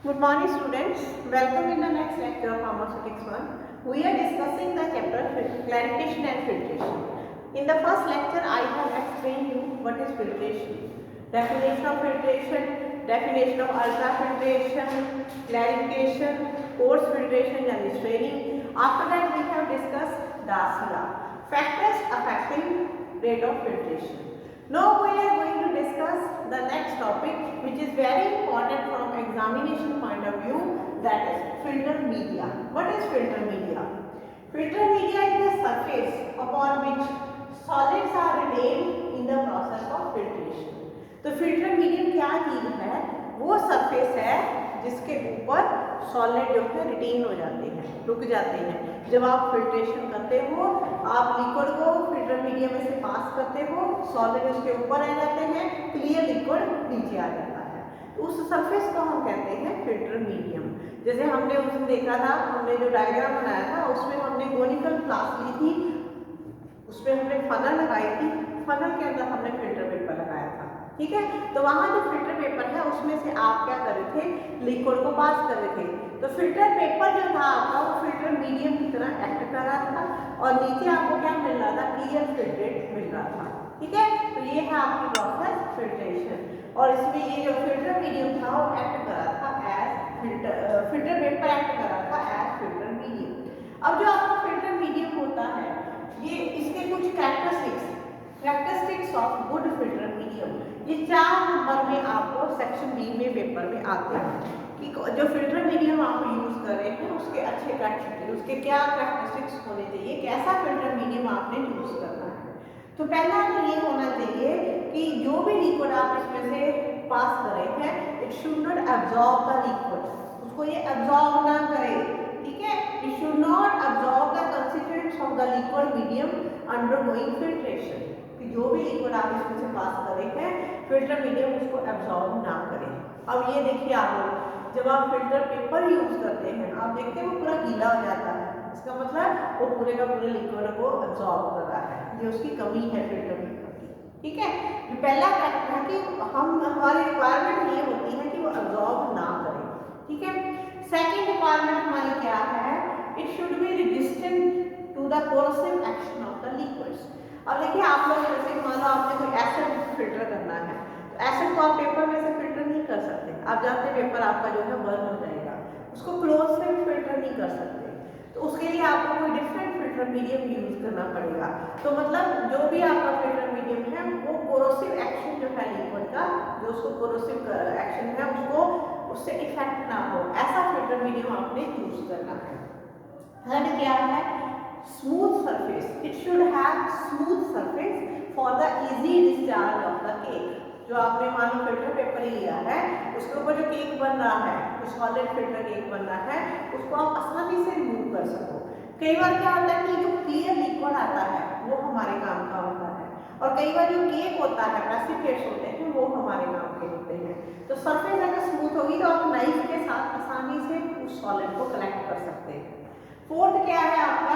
Good morning students, welcome in the next lecture of Pharmaceutics 1. We are discussing the chapter clarification and filtration. In the first lecture I have explained you what is filtration, definition of filtration, definition of ultrafiltration, clarification, coarse filtration and straining. After that we have discussed Darcy law, factors affecting rate of filtration. Now we are going to discuss the next topic which is very important from examination point of view, that is filter media. What is filter media? Filter media is the surface upon which solids are retained in the process of filtration. तो filter medium क्या चीज है? वो surface है जिसके ऊपर solid जो है रिटेन हो जाते हैं, रुक जाते हैं। जब आप फिल्ट्रेशन करते हो, आप लिक्विड को फिल्टर मीडियम में से पास करते हो, सॉलिड उसके ऊपर आ जाते हैं, क्लियर लिक्विड नीचे आ जाता है। तो उस सरफेस को हम कहते हैं फिल्टर मीडियम। जैसे हमने उसमें देखा था, हमने जो डायग्राम बनाया था उसमें हमने गोनिकल फ्लास्क ली थी, उसमें हमने फनल लगाई थी, फनल के अंदर हमने फिल्टर पेपर लगाया था, ठीक है। तो वहाँ जो फिल्टर पेपर है उसमें से आप क्या कर रहे थे, लिक्विड को पास कर रहे थे। तो फिल्टर पेपर जो था आपका वो फिल्टर मीडियम की तरह एक्ट कर रहा था और नीचे आपको क्या मिल रहा था, क्लियर फिल्ट्रेट मिल रहा था, ठीक है। तो ये है आपकी प्रोसेस फिल्ट्रेशन और इसमें ये जो फिल्टर मीडियम था वो एक्ट कर रहा था एज फिल्टर पेपर एक्ट कर रहा था एज फिल्टर मीडियम। अब जो आपका फिल्टर मीडियम होता है ये इसके कुछ characteristics of good filter medium, ये 4 नंबर में आपको सेक्शन बी में पेपर में आते हैं कि जो फिल्टर मीडियम आप यूज कर रहे हैं उसके अच्छे कैरेक्टरिस्टिक्स, उसके क्या कैरेक्टरिस्टिक्स होने चाहिए, कैसा फिल्टर मीडियम आपने यूज करना है। तो पहला तो ये होना चाहिए कि जो भी लिक्विड आप इसमें से पास कर रहे हैं it should not absorb the liquid, उसको ये एब्जॉर्ब ना करे, ठीक है। It should not absorb the constituents of the liquid medium undergoing filtration, कि जो भी लिक्विड आप इसमें से पास कर रहे हैं फिल्टर मीडियम उसको एब्जॉर्ब ना करे। अब ये देखिए आप लोग जब आप फिल्टर पेपर यूज करते हैं आप देखते हैं वो पूरा गीला हो जाता है, इसका मतलब वो पूरे का पूरे लिक्विड को एब्जॉर्ब कर रहा है, ये उसकी कमी है फिल्टर पेपर की, ठीक है। जो पहला फैक्टर है कि हमारी रिक्वायरमेंट ये होती है कि वो एब्जॉर्ब ना करे, ठीक है। सेकेंड रिक्वायरमेंट हमारी क्या है, it should be resistant to the corrosive action of the liquids. अब देखिए आप लोग जैसे मान लो आपने कोई एसिड फिल्टर करना है, तो एसिड को आप पेपर में से फिल्टर नहीं कर सकते, आप जानते हैं पेपर आपका जो है बर्न हो जाएगा, उसको क्लोथ से भी फिल्टर नहीं कर सकते, तो उसके लिए आपको कोई डिफरेंट फिल्टर मीडियम यूज करना पड़ेगा। तो मतलब जो भी आपका फिल्टर मीडियम है वो कोरोसिव एक्शन जो है लिक्विड का, जो उसको कोरोसिव एक्शन है उसको उससे इफेक्ट ना हो, ऐसा फिल्टर मीडियम आपने यूज करना है। थर्ड क्या है, smooth surface, it should have smooth surface for the easy discharge of the cake। जो आपने मान लो फिल्टर पेपर ही लिया है उसके ऊपर जो केक बन रहा है, जो सॉलिड फिल्टर केक बन रहा है उसको आप आसानी से रिमूव कर सको। कई बार क्या होता है कि जो क्लियर लिक्विड आता है वो हमारे काम का होता है और कई बार जो केक होता है प्रेसिपिटेट्स होते हैं वो हमारे काम के होते हैं। तो सरफेस अगर स्मूथ होगी तो आप नाइफ के साथ आसानी से उस सॉलिड को कलेक्ट कर सकते हैं। फोर्थ क्या है आपका,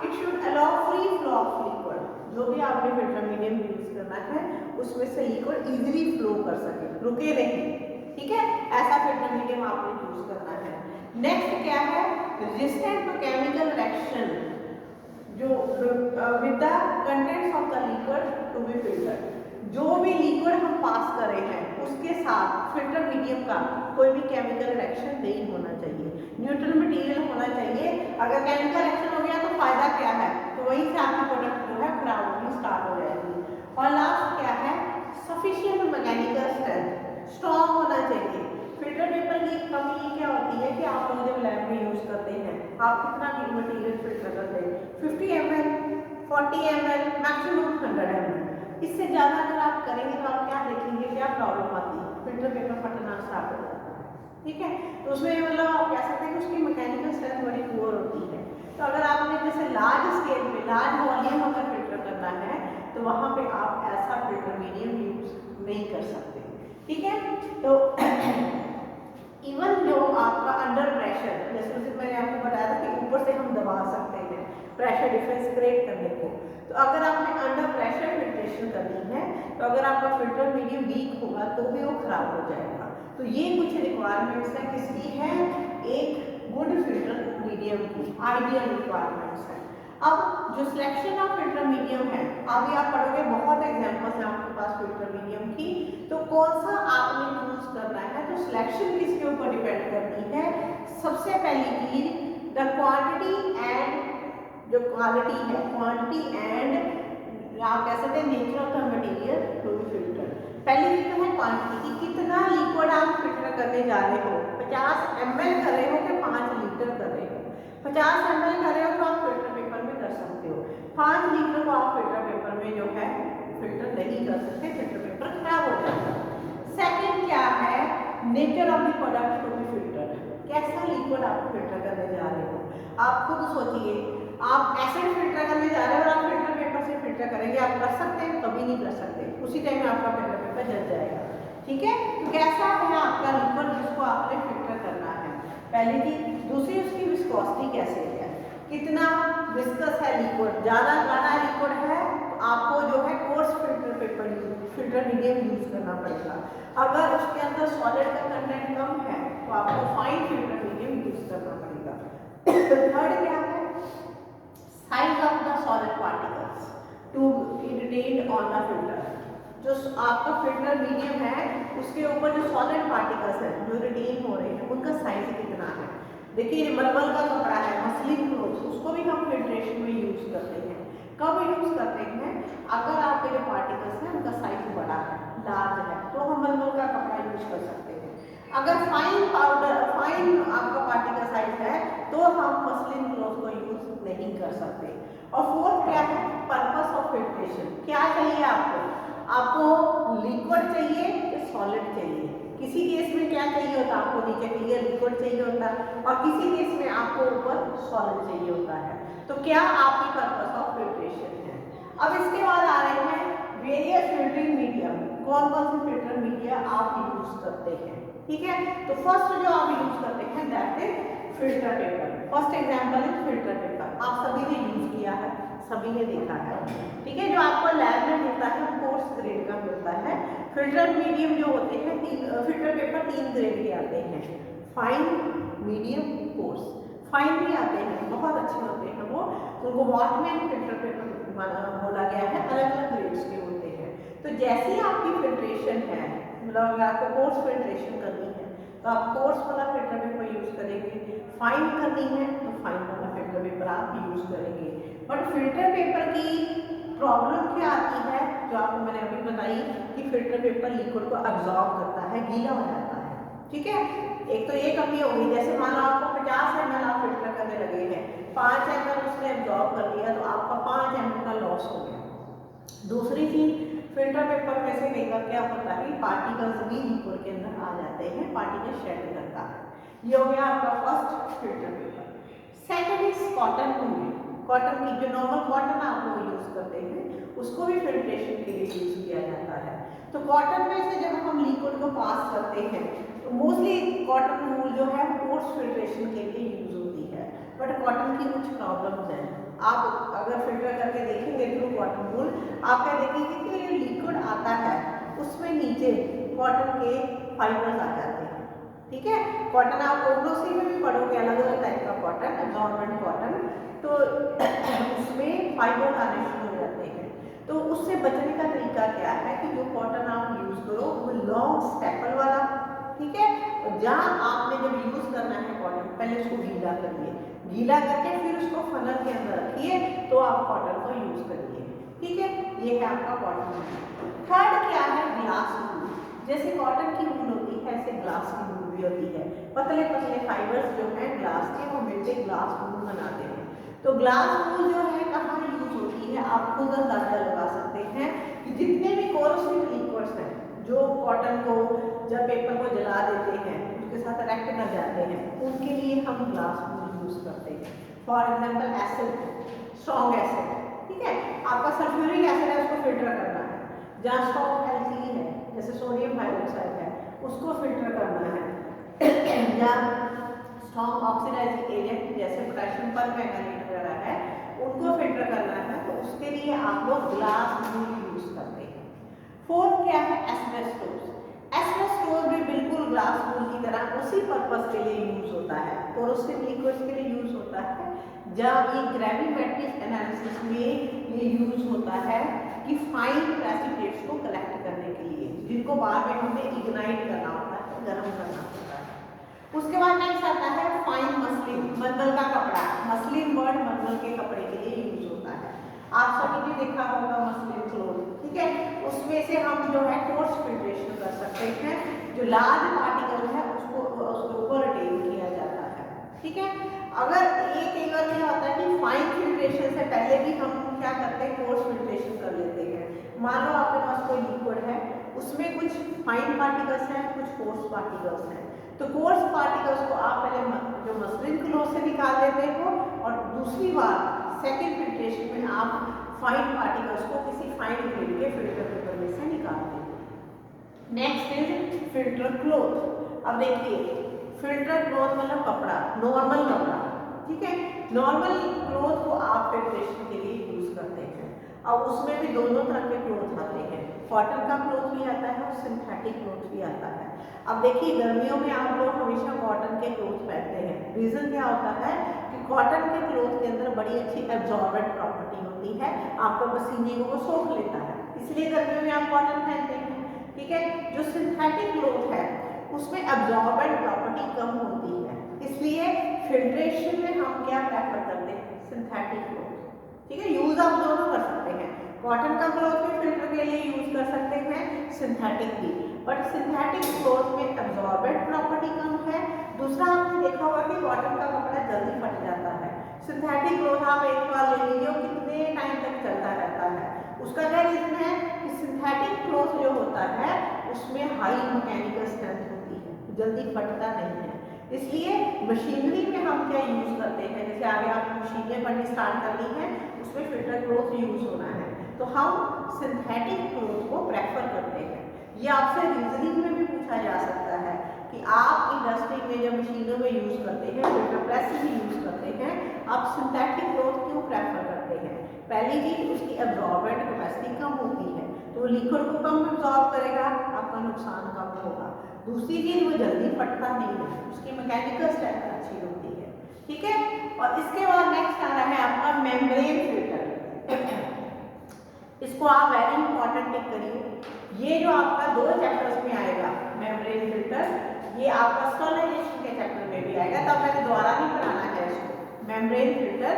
it should allow free flow of liquid, जो भी आपने फिल्टर मीडियम यूज करना है उसमें से लिक्विड इजीली फ्लो कर सके, रुके नहीं, ठीक है, ऐसा फिल्टर मीडियम आपने यूज करना है। नेक्स्ट क्या है, रेजिस्टेंट टू केमिकल रिएक्शन, जो with the contents of the liquid to be filtered, जो भी लिक्विड हम पास कर रहे हैं उसके साथ फिल्टर मीडियम का कोई भी केमिकल रिएक्शन नहीं होना चाहिए, न्यूट्रल मटेरियल होना चाहिए। अगर केमिकल रिएक्शन हो गया तो फायदा क्या है, तो वहीं से आपकी प्रोडक्ट जो है खराब होनी स्टार्ट हो जाएगी। और लास्ट क्या है, सफिशिएंट मैकेनिकल स्ट्रेंथ, स्ट्रॉन्ग होना चाहिए। फिल्टर पेपर की कमी क्या होती है कि आप लोग जब लैब में यूज करते हैं आप कितना भी मटेरियल फिल्टर करते हैं, 50 ml, 40 ml, मैक्सिमम 100 ml, इससे ज़्यादा अगर आप करेंगे तो आप क्या देखेंगे, क्या प्रॉब्लम आती है, फिल्टर पेपर फटना स्टार्ट हो जाता है, ठीक है। तो उसमें मतलब आप कह सकते हैं कि उसकी मैकेनिकल स्ट्रेंथ बड़ी पुअर होती है। तो अगर आपने जैसे लार्ज स्केल पे लार्ज वॉल्यूम अगर फिल्टर करना है तो वहाँ पे आप ऐसा फिल्टर मीडियम यूज नहीं कर सकते, ठीक है। तो इवन जो आपका अंडर प्रेशर, जैसे मैंने आपको बताया था कि ऊपर से हम दबा सकते हैं, प्रेशर डिफरेंस क्रिएट करने को। तो अगर आपने अंडर प्रेशर फिल्ट्रेशन करनी है तो अगर आपका फिल्टर मीडियम वीक होगा तो भी वो खराब हो जाएगा। तो ये कुछ रिक्वायरमेंट्स है किसकी है, एक गुड फिल्टर मीडियम की आइडियल रिक्वायरमेंट्स है। अब जो सिलेक्शन ऑफ फिल्टर मीडियम है, अभी आप पढ़ोगे बहुत एग्जांपल्स हैं आपके पास फिल्टर मीडियम की, तो कौन सा आपने चूज करना है। तो सिलेक्शन किसके ऊपर डिपेंड करती है, सबसे पहली चीज द क्वांटिटी एंड जो क्वालिटी है, क्वांटिटी एंड आप कह सकते हैं nature of the material to be filter. पहली चीज तो है क्वांटिटी कि कितना लिक्विड आप फिल्टर करने जा रहे हो, 50 ml कर रहे हो कि 5 लीटर कर रहे हो। 50 ml कर रहे हो तो आप फिल्टर पेपर में कर सकते हो, 5 लीटर को आप फिल्टर पेपर में जो है फिल्टर नहीं कर सकते, फिल्टर पेपर खराब हो जाएगा। सेकंड क्या है, nature of the product to be filter, कैसा लिक्विड आप फिल्टर करने जा रहे हो। आप खुद सोचिए, आप एसिड फिल्टर करने जा रहे हो और आप फिल्टर पेपर से फिल्टर करेंगे, आप कर सकते हैं, कभी नहीं कर सकते, उसी टाइम में आपका फिल्टर पेपर जल जाएगा। ठीक है, तो कैसा है आपका लिक्विड जिसको आपने फिल्टर करना है, पहली चीज। दूसरी उसकी विस्कोसिटी कैसे है, कितना विस्कस है लिक्विड, ज़्यादा गाढ़ा लिक्विड है तो आपको जो है course filter paper filter medium use करना पड़ेगा। अगर उसके अंदर सॉलिड का कंटेंट कम है तो आपको फाइन फिल्टर मीडियम यूज करना पड़ेगा। थर्ड क्या है, size of the solid particles to be retained on the filter. जो आपका फिल्टर मीडियम है उसके ऊपर जो सॉलिड पार्टिकल्स हैं जो रिटेन हो रहे हैं उनका साइज कितना है। देखिए मलमल का कपड़ा है, मसलिन क्लोथ, उसको भी हम फिल्ट्रेशन में यूज करते हैं। कब यूज करते हैं, अगर आपके जो पार्टिकल्स हैं उनका साइज बड़ा है, लार्ज है, तो हम मलमल का कपड़ा यूज कर सकते हैं। अगर फाइन पाउडर, फाइन आपका पार्टिकल साइज है तो हम मसलिन क्लोथ को यूज नहीं कर सकते। और फोर्थ क्या है, पर्पस ऑफ फिल्ट्रेशन, क्या चाहिए आपको, आपको लिक्विड चाहिए या सॉलिड चाहिए। किसी केस में क्या चाहिए होता है, आपको नीचे क्लियर लिक्विड चाहिए होता है और किसी केस में आपको ऊपर सॉलिड चाहिए होता है। तो क्या आपकी पर्पस ऑफ फिल्ट्रेशन है। अब इसके बाद आ रहे हैं वेरियस फिल्टरिंग मीडियम, कौन कौन से फिल्टर मीडिया आप यूज करते हैं। ठीक है, तो फर्स्ट जो आप यूज करते हैं that is filter paper. First example is filter paper, आप सभी ने यूज किया है, सभी ने देखा है। ठीक है, जो आपको लैब में मिलता है कोर्स ग्रेड का मिलता है। फिल्टर मीडियम जो होते हैं फिल्टर पेपर 3 ग्रेड के आते हैं, फाइन, मीडियम, कोर्स। फाइन भी आते हैं, बहुत अच्छे होते हैं वो, उनको वॉटमैन फिल्टर पेपर बोला गया है, अलग अलग ग्रेड्स के होते हैं। तो जैसी आपकी फिल्ट्रेशन है, मतलब अगर आपको कोर्स फिल्ट्रेशन करनी है तो आप कोर्स वाला फिल्टर पेपर यूज करेंगे, फाइन करनी है तो फाइन वाला फिल्टर पेपर आप यूज करेंगे। बट फिल्टर पेपर की प्रॉब्लम क्या आती है, जो आपको मैंने अभी बताई कि फिल्टर पेपर लिक्विड को अब्सॉर्ब करता है, गीला हो जाता है। ठीक है, एक तो ये कमी होगी, जैसे मान लो आपको 50 ml आप फिल्टर करने लगे हैं, 5 ml उसने अब्सॉर्ब कर लिया तो आपका 5 ml का लॉस हो गया। दूसरी चीज, फिल्टर पेपर में से कई बार क्या होता है, पार्टिकल्स भी लिक्विड के अंदर आ जाते हैं, पार्टिकल शेड करता है। ये हो गया आपका first filter paper. Second is cotton wool, cotton की जो नॉर्मल कॉटन आप लोग यूज करते हैं उसको भी फिल्ट्रेशन के लिए यूज किया जाता है। तो कॉटन में से जब हम लिक्विड को पास करते हैं तो मोस्टली कॉटन वूल जो है कोर्स फिल्ट्रेशन के लिए यूज होती है। बट कॉटन की कुछ प्रॉब्लम्स हैं, आप अगर फिल्टर करके देखेंगे थ्रू कॉटन वूल, आप क्या देखेंगे कि जो लिक्विड आता है उसमें नीचे कॉटन के फाइबर्स आ जाते हैं। ठीक है, कॉटन आप ओग्लोसी में भी पढ़ोगे, अलग अलग टाइप का कॉटन, एब्जॉर्बेंट कॉटन, तो उसमें फाइबर आने शुरू हो जाते हैं। तो उससे बचने का तरीका क्या है कि जो कॉटन आप यूज करो वो लॉन्ग स्टेपल वाला। ठीक है, और जहाँ आपने जब यूज करना है कॉटन, पहले उसको गीला करिए, गीला करके फिर उसको फनल के अंदर रखिए तो आप कॉटन को यूज करिए। ठीक है, ये है आपका कॉटन। थर्ड क्या है, ग्लास वूल। जैसे कॉटन की वूल होती है ऐसे ग्लास की वूल भी होती है, पतले पतले फाइबर्स जो है ग्लास के वो मिलकर ग्लास वूल बनाते हैं। तो ग्लास वूल जो है कहाँ यूज होती है, आप खुद अंदाजा लगा सकते हैं कि जितने भी कोरोसिव लिक्विड्स हैं जो कॉटन को जब पेपर को जला देते हैं उसके साथ रिएक्ट कर जाते हैं, उनके लिए हम ग्लास वूल यूज करते हैं। For example acid, strong acid, ठीक है, आपका सल्फ्यूरिक एसिड है उसको फिल्टर करना है, जहाँ स्ट्रॉन्ग एल्कीन है जैसे सोडियम हाइड्रोक्साइड है उसको फिल्टर करना है, या स्ट्रॉन्ग ऑक्सीडाइजिंग एजेंट जैसे पोटेशियम परमैंगनेट वगैरह है उनको फिल्टर करना है, तो उसके लिए आप लोग ग्लास वूल यूज करते हैं। फोर्थ क्या है, एस्बेस्टोस। एस्बेस्टोस भी बिल्कुल ग्लास वूल की तरह उसी पर्पस के लिए यूज होता है, पोरोसिव लिक्विड्स के लिए यूज होता है। जब ये ग्रेविमेट्रिक एनालिसिस में ये यूज होता है कि फाइन प्रेसिपिटेट्स को कलेक्ट करने के लिए, जिनको बाद में हमें इग्नाइट करना होता है, गर्म करना होता है। उसके बाद नेक्स्ट आता है फाइन मसलिन, मलमल का कपड़ा। मसलिन वर्ड मलमल के कपड़े के लिए यूज होता है। आप सभी ने देखा होगा मसलिन क्लोथ, ठीक है। उसमें से हम जो है कोर्स फिल्ट्रेशन कर सकते हैं, जो लार्ज पार्टिकल है उसको उसके ऊपर रिटेन किया जाता है, ठीक है। अगर एक बार क्या होता है कि फाइन फिल्ट्रेशन से पहले भी हम क्या करते हैं, कोर्स फिल्ट्रेशन कर लेते हैं। मान लो आपके पास कोई लिक्विड है, उसमें कुछ फाइन पार्टिकल्स हैं, कुछ कोर्स पार्टिकल्स हैं, तो कोर्स पार्टिकल्स को आप पहले जो मसलिन क्लोथ से निकाल लेते हो, और दूसरी बार सेकेंड फिल्ट्रेशन में आप फाइन पार्टिकल्स को किसी फाइन ग्रेड के फिल्टर पेपर में से निकालते हैं। Next is filter cloth. अब देखिए, फिल्टर क्लोथ मतलब कपड़ा, नॉर्मल कपड़ा, ठीक है। नॉर्मल क्लोथ को आप फिल्ट्रेशन के लिए यूज करते हैं। अब उसमें भी दोनों तरह के क्लोथ आते हैं, कॉटन का क्लोथ भी आता है और सिंथेटिक क्लोथ भी आता है। अब देखिए, गर्मियों में आप लोग हमेशा कॉटन के क्लोथ पहनते हैं। रीजन क्या होता है कि कॉटन के क्लोथ के अंदर बड़ी अच्छी एब्जॉर्बेंट प्रॉपर्टी होती है, आपके पसीने को सोख लेता है, इसलिए गर्मियों में आप कॉटन पहनते हैं, ठीक है। जो सिंथेटिक क्लोथ है उसमें एब्जॉर्बेंट प्रॉपर्टी कम होती है, इसलिए फिल्ट्रेशन में हम क्या प्रेफर करते हैं, सिंथेटिक क्लोथ, ठीक है। यूज आप दोनों कर सकते हैं, कॉटन का क्लोथ भी फिल्टर के लिए यूज कर सकते हैं, सिंथेटिक भी, बट सिंथेटिक क्लोथ में एब्जॉर्बेंट प्रॉपर्टी कम है। दूसरा आपने देखा होगा कि कॉटन का कपड़ा जल्दी फट जाता है, सिंथेटिक क्लोथ आप एक बार ले लीजिए और कितने टाइम तक चलता रहता है। उसका क्या रीजन है कि सिंथेटिक क्लोथ जो होता है उसमें हाई मैकेनिकल स्ट्रेंथ होती है, जल्दी फटता नहीं है, इसलिए मशीनरी में हम क्या यूज करते हैं, जैसे आगे आप मशीनें बननी स्टार्ट करनी है, उसमें फिल्टर क्लोथ यूज होना है, तो हम सिंथेटिक क्लोथ को प्रेफर करते हैं। ये आपसे रीजनिंग में भी पूछा जा सकता है कि आप इंडस्ट्री में जब मशीनों में यूज करते हैं, फिल्टर प्रेस भी यूज करते हैं, आप सिंथेटिक क्लोथ क्यों प्रेफर करते हैं। पहली चीज, उसकी एब्जॉर्बेंट कैपेसिटी कम होती है, तो लिक्विड को कम एब्जॉर्ब करेगा, आपका नुकसान कम होगा। दूसरी चीज, वो जल्दी फटता नहीं है, उसकी मैकेनिकल स्ट्रेंथ अच्छी होती है, ठीक है। और इसके बाद नेक्स्ट आ रहा है आपका मेम्ब्रेन फिल्टर। इसको आप वेरी इंपॉर्टेंट टिक करिए, ये जो आपका 2 चैप्टर्स में आएगा मेम्ब्रेन फिल्टर, ये आपका स्टरलाइजेशन के चैप्टर में भी आएगा, तब मैंने दोबारा नहीं पढ़ाना है इसको। मेम्ब्रेन फिल्टर,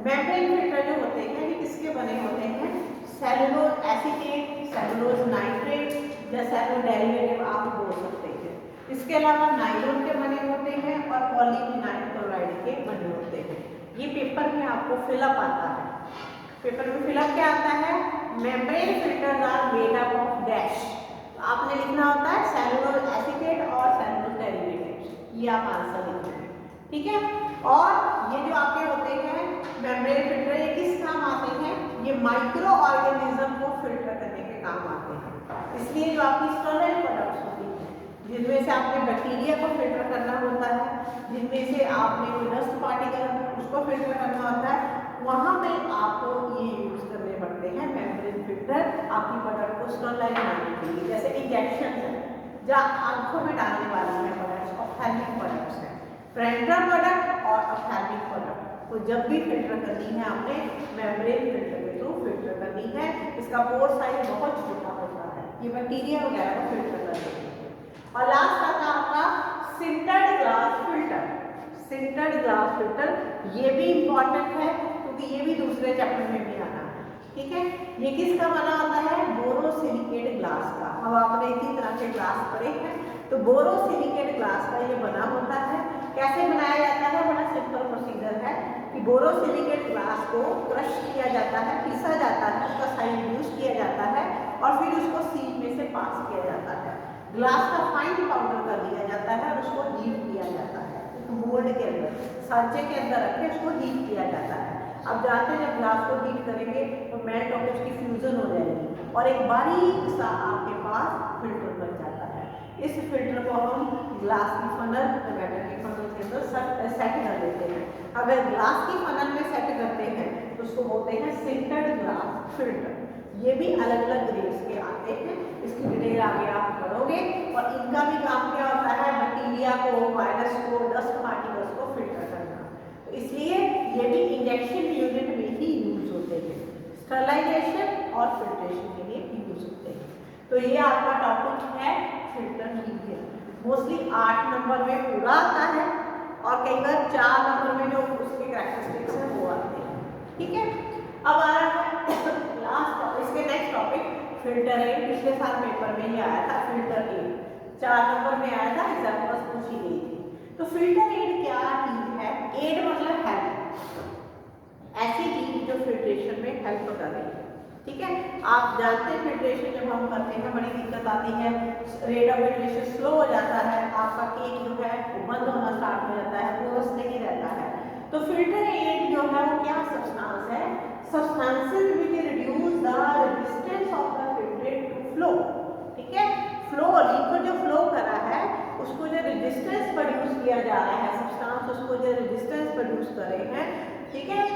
मेम्ब्रेन फिल्टर जो होते हैं ये किसके बने होते हैं, सेलुलोज एसीटेट, सेलुलोज नाइट्रेट या सेलुलोज डेरिवेटिव आप बोल सकते हैं। इसके अलावा नायलॉन के बने होते हैं और पॉलीविनाइल क्लोराइड के बने होते हैं। ये पेपर में आपको फिलअप आता है, पेपर में फिलअप क्या आता है, membrane filters are made up of dash, आपने लिखना होता है सेलुलोज एसीटेट और सेलुलोज डेरिवेटिव्स, ये आप आंसर लिखते हैं, ठीक है। और ये जो आपके होते हैं मेम्ब्रेन फिल्टर, ये किस काम आते हैं, ये माइक्रो ऑर्गेनिज्म को फिल्टर करने के काम आते हैं, इसलिए जो आपकी स्टरलाइट प्रोडक्ट्स होती है, जिनमें से आपने बैक्टीरिया को फिल्टर करना होता है, जिनमें से आपने कोई डस्ट पार्टिकल उसको फिल्टर करना होता है, वहाँ पे आपको ये यूज करने पड़ते हैं मेम्ब्रेन फिल्टर, आपकी प्रोडक्ट को स्टरलाइट बनाने के लिए। जैसे इंजेक्शन है, जहाँ आंखों में डालने वाली है प्रोडक्ट्स, ऑप्थेल्मिक प्रोडक्ट्स है, पेरेंटल प्रोडक्ट और ऑप्थेल्मिक प्रोडक्ट को जब भी फिल्टर करनी है आपने मेम्ब्रेन फिल्टर के थ्रू फिल्टर करनी है। इसका पोर साइज बहुत छोटा होता है, ये बैक्टीरिया वगैरह को फिल्टर कर देते हैं। और लास्ट आता है आपका sintered glass filter. Sintered glass filter ये भी इंपॉर्टेंट है क्योंकि ये भी दूसरे चैप्टर में भी आना है, ठीक है। ये किसका बना होता है, बोरोसिलिकेट ग्लास का। अब आपने इसी तरह के ग्लास पढ़े हैं, तो बोरोसिलिकेट ग्लास का ये बना होता है। कैसे बनाया जाता है, बड़ा सिंपल प्रोसीजर है कि बोरोसिलिकेट ग्लास को क्रश किया जाता है, पीसा जाता है, उसका साइज रिड्यूस किया जाता है और फिर उसको सीप में से पास किया जाता है, ग्लास का फाइन पाउडर कर दिया जाता है और उसको हीट किया जाता है मोल्ड के अंदर, सांचे के अंदर रख के उसको हीट किया जाता है। अब जानते हैं जब ग्लास को हीट करेंगे तो मेल्ट होकर उसकी फ्यूजन हो जाएगी और एक बारीक सा आपके पास फिल्टर बन जाता है। इस फिल्टर को हम ग्लास की फनल, टमाटर की फनल के अंदर सेट कर देते हैं। अगर ग्लास की फनल में सेट करते हैं तो उसको बोलते हैं सिंटर्ड ग्लास फिल्टर। ये भी अलग अलग ग्रेड्स के आते हैं, इसकी डिटेल आगे आप पढ़ोगे। और इनका भी काम क्या होता है, बैक्टीरिया को, वायरस को, डस्ट पार्टिकल्स को फिल्टर करना। तो इसलिए ये भी इंजेक्शन यूनिट में ही यूज होते हैं, स्टरलाइजेशन और फिल्ट्रेशन के लिए यूज होते हैं। तो ये आपका टॉपिक है फिल्टर मीडियम। मोस्टली 8 नंबर में पूरा आता है और कई बार 4 नंबर में जो उसके कैरेक्टरिस्टिक्स हैं वो आते हैं। ठीक है, अब आ रहा है लास्ट, इसके नेक्स्ट टॉपिक फिल्टर एड। पिछले साल पेपर में ही आया था फिल्टर एड, 4 नंबर में आया था, एग्जाम में पूछी गई थी। तो फिल्टर एड क्या चीज है? एड मतलब हेल्प, ऐसी चीज जो फिल्ट्रेशन में हेल्प कर रही है। ठीक है, आप जानते हैं फिल्ट्रेशन जब हम करते हैं बड़ी दिक्कत आती है, रेट ऑफ फिल्ट्रेशन स्लो हो जाता है, आपका केक जो है वो बंद होना स्टार्ट हो जाता है, पोरस नहीं रहता है। तो फिल्टर एड जो है वो क्या सब्सटेंस है? Substances which reduce the resistance of the filtrate to flow. ठीक है, फ्लो, लिक्विड जो फ्लो कर रहा है उसको जो रेजिस्टेंस प्रोड्यूस किया जा रहा है, सब्सटेंस उसको जो रेजिस्टेंस प्रोड्यूस कर रहे हैं। ठीक है,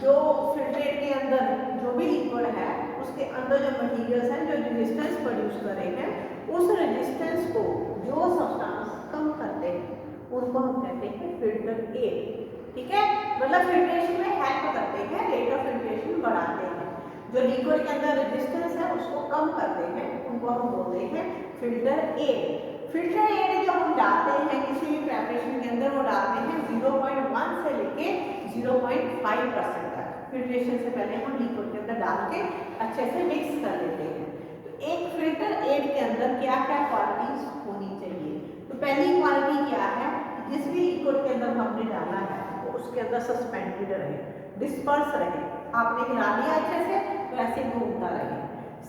जो फिल्ट्रेट के अंदर जो भी लिक्विड है उसके अंदर जो मटेरियल्स हैं जो रेजिस्टेंस प्रोड्यूस कर रहे हैं, उस रेजिस्टेंस को जो सब्सटेंस कम करते हैं उनको हम कहते हैं फिल्टर एड। ठीक है, मतलब फिल्ट्रेशन में हेल्प करते हैं, रेट ऑफ फिल्ट्रेशन बढ़ाते हैं, जो लिक्विड के अंदर रेजिस्टेंस है उसको कम करते हैं, उनको हम बोलते हैं फिल्टर एड। फिल्टर एड जो हम डालते हैं किसी भी प्रिपरेशन के अंदर, वो डालते हैं 0.1 से लेके 0.5% तक। फिल्ट्रेशन से पहले हम लिक्विड के अंदर डाल के अच्छे से मिक्स कर लेते हैं। तो एक फिल्टर एड के अंदर क्या क्या क्वालिटीज होनी चाहिए? तो पहली क्वालिटी क्या है, जिस भी लिक्विड के अंदर हमने डाला है वो उसके अंदर सस्पेंडेड रहे, डिस्पर्स रहे, आपने हिला लिया अच्छे से तो ऐसे घूमता रहे।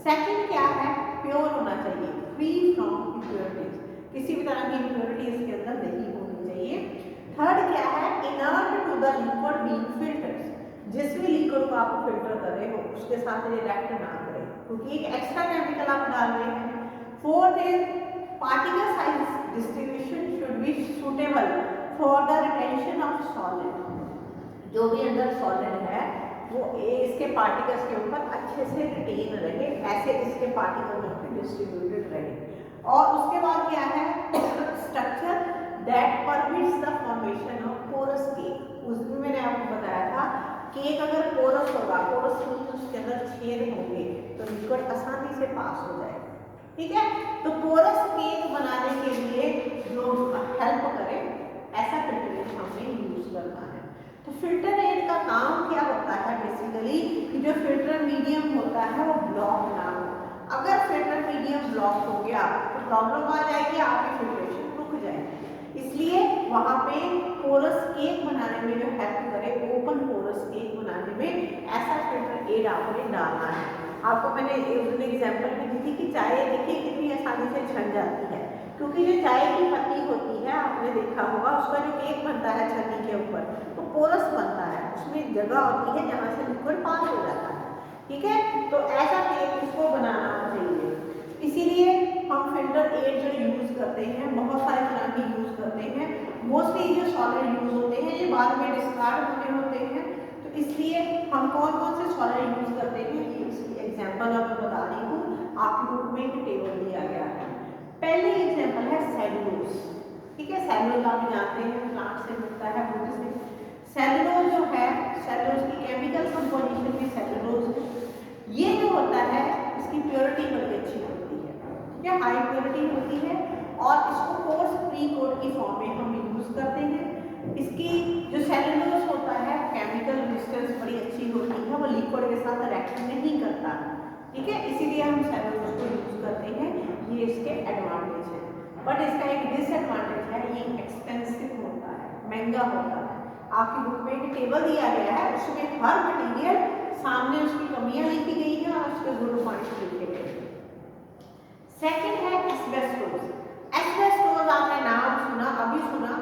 सेकंड क्या है, प्योर होना चाहिए, फ्री फ्रॉम इम्प्योरिटीज, किसी भी तरह की इम्प्योरिटी इसके अंदर नहीं होनी चाहिए। थर्ड क्या है, inert to the liquid being filtered, जिस भी लिक्विड को आप फिल्टर कर रहे हो उसके साथ रिएक्ट ना करे, क्योंकि एक एक्स्ट्रा केमिकल आप डाल रहे हैं। Fourth is particle size distribution should be suitable for the retention of solid, जो भी अंदर सॉलिड है वो इसके पार्टिकल्स के ऊपर अच्छे से रिटेन रहे, ऐसे इसके पार्टिकल डिस्ट्रीब्यूटेड रहे। और उसके बाद क्या है, structure that permits the formation of porous cake. उस दिन मैंने आपको बताया था केक अगर पोरस होगा, पोरस मीन्स उसके अंदर छेद होंगे तो लिक्विड आसानी से पास हो जाएगा। ठीक है, तो पोरस केक बनाने के लिए जो हेल्प करे ऐसा फिल्टरेशन हमें यूज करना है। तो फिल्टर एड का काम क्या होता है बेसिकली, कि जो फिल्टर मीडियम होता है वो ब्लॉक ना हो। अगर फिल्टर मीडियम ब्लॉक हो गया तो प्रॉब्लम आ जाएगी, आपकी फिल्ट्रेशन रुक जाएगी। इसलिए वहां पे पोरस केक बनाने में जो हेल्प करे, ओपन पोरस केक बनाने में ऐसा फिल्टर एड आपने डालना है। आपको मैंने एग्जाम्पल भी दी थी कि चाय देखिए कितनी आसानी से छन जाती है, क्योंकि जो चाय की पत्ती होती है आपने देखा होगा उसका जो केक बनता है छन्नी के ऊपर तो पोरस बनता है, उसमें जगह होती है जहाँ से लिक्विड पास हो जाता है। ठीक है, तो ऐसा केक इसको बनाना चाहिए। इसीलिए हम फिल्टर एड जो यूज करते हैं बहुत सारे तरह के यूज करते हैं, मोस्टली जो सॉलिड यूज होते हैं ये बाद में डिस्कार्ड होने होते हैं, तो इसलिए हम कौन कौन से सॉलिड यूज करते हैं ये इसकी एग्जाम्पल मैं बता रही हूँ। आपकी बुक में एक टेबल दिया गया है। पहली एग्जाम्पल है सेलुलोज। ठीक है, सेलुलोज आप जानते हैं प्लांट से मिलता है, वुड से। सेलुलोज जो है, सेलुलोज की केमिकल कंपोजिशन में सेलुलोज है, ये जो होता है इसकी प्योरिटी बड़ी अच्छी होती है। ठीक है, हाई प्योरिटी होती है और इसको कोर्स प्री कोट की फॉर्म में हम यूज करते हैं। इसकी जो सेलुलोज होता है केमिकल रेजिस्टेंस बड़ी अच्छी होती है, वो लिक्विड के साथ रिएक्ट नहीं करता। ठीक है, इसीलिए हम सेलुलोज को यूज करते हैं, ये इसके एडवांटेज है। बट इसका एक डिसएडवांटेज है, ये एक्सपेंसिव होता है, महंगा होता है। आपकी बुक में एक टेबल दिया गया है, उसमें हर मटेरियल सामने उसकी कमियां लिखी गई है और उसके गुड पॉइंट्स लिखे गए हैं। सेकंड है एस्बेस्टोस। एस्बेस्टोस आपने नाम सुना, अभी सुना।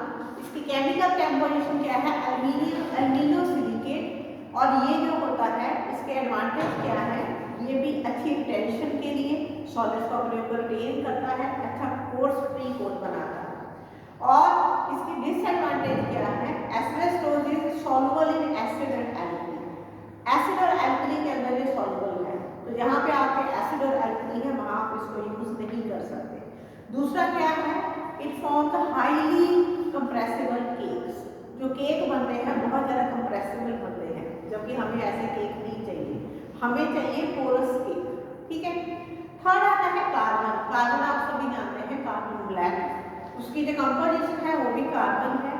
इसकी केमिकल कंपोजिशन क्या है, एल्यूमिनियम सिलिकेट। और ये जो होता है इसके एडवांटेज क्या है, ये भी अच्छी रिटेंशन के लिए सॉलिड्स को अपने ऊपर रिटेन करता है, अच्छा कोर्स फ्री कोट बनाता है। और इसकी डिसएडवांटेज क्या है, asbestos is soluble in acid and alkali. Acid और एल्कली के अंदर ये सॉल्युबल है, तो जहाँ पे आपके एसिड और एल्कली है वहाँ आप इसको यूज नहीं कर सकते। दूसरा क्या है, it forms highly compressible cakes. जो केक बनते हैं बहुत ज़्यादा कंप्रेसिबल बनते हैं, जबकि हमें ऐसे केक नहीं चाहिए, हमें चाहिए पोरस केक। ठीक है। थर्ड आता है कार्बन। कार्बन आप सभी जानते हैं, कार्बन ब्लैक, उसकी जो कंपोजिशन है वो भी कार्बन है।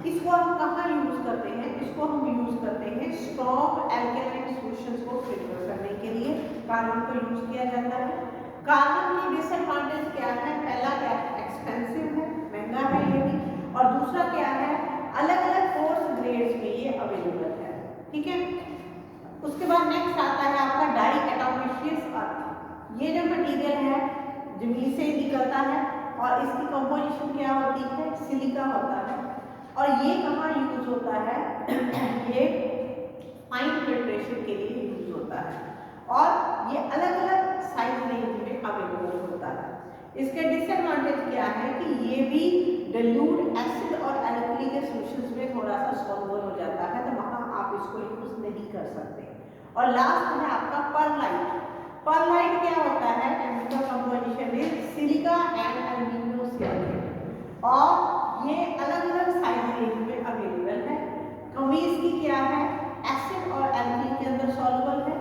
इसको हम कहाँ यूज करते हैं, इसको हम यूज करते हैं स्ट्रॉन्ग एल्केलाइन सॉल्यूशंस को फिल्टर करने के लिए कार्बन को यूज किया जाता है। कार्बन की डिसएडवांटेज क्या है, पहला क्या है, एक्सपेंसिव है, महंगा है ये भी, और दूसरा क्या है, अलग अलग कोर्स ग्रेड्स में ये अवेलेबल है। ठीक है। उसके बाद नेक्स्ट आता है आपका डाई एटोमिशियस अर्थ। ये जो मटेरियल है जमीन से निकलता है और इसकी कंपोजिशन क्या होती है, सिलिका होता है, और ये कहाँ यूज होता है ये फाइन फिल्ट्रेशन के लिए यूज होता है, और ये अलग अलग साइज रेंज में अवेलेबल होता है। इसके डिसएडवांटेज क्या है कि ये भी डाइल्यूट एसिड और एल्कली के सॉल्यूशंस में थोड़ा सा सॉल्युबल हो जाता है, तो वहाँ आप इसको यूज नहीं कर सकते। और लास्ट है आपका परलाइट। परलाइट क्या होता है, chemical composition is silica and aluminium silicate, और ये अलग अलग साइज रेंज में अवेलेबल है। कमी इसकी क्या है, एसिड और एल्कली के अंदर सॉल्युबल है,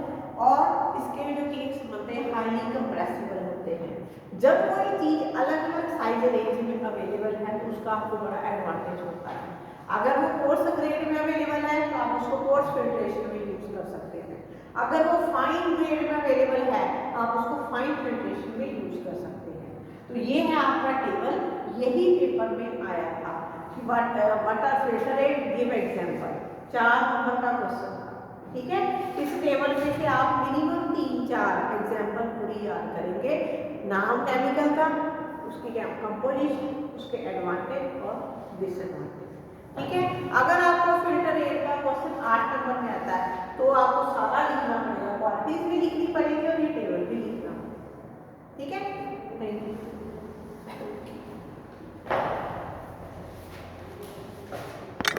और इसके जो केक्स बनते हैं हाईली कंप्रेसिबल होते हैं। जब कोई चीज अलग अलग साइज रेंज में अवेलेबल है तो उसका आपको बड़ा एडवांटेज होता है। अगर वो कोर्स ग्रेड में अवेलेबल है तो आप उसको कोर्स फिल्ट्रेशन में यूज कर सकते हैं। अगर वो फाइन ग्रेड में अवेलेबल है आप उसको फाइन फिल्ट्रेशन में यूज कर सकते हैं। तो ये है आपका टेबल, यही पेपर में आया था कि water filtrate give example, 4 number का क्वेश्चन था। ठीक है। इस टेबल में से आप मिनिमम 3-4 एग्जांपल पूरी याद करेंगे, नाम केमिकल का, उसकी कंपोजिशन, उसके एडवांटेज और डिसएडवांटेज। ठीक है। अगर आपको फिल्टर एयर का क्वेश्चन 8 नंबर में आता है तो आपको सारा लिखना पड़ेगा, क्वांटिटीज भी लिखनी पड़ेगी और ये टेबल भी लिखना। ठीक है।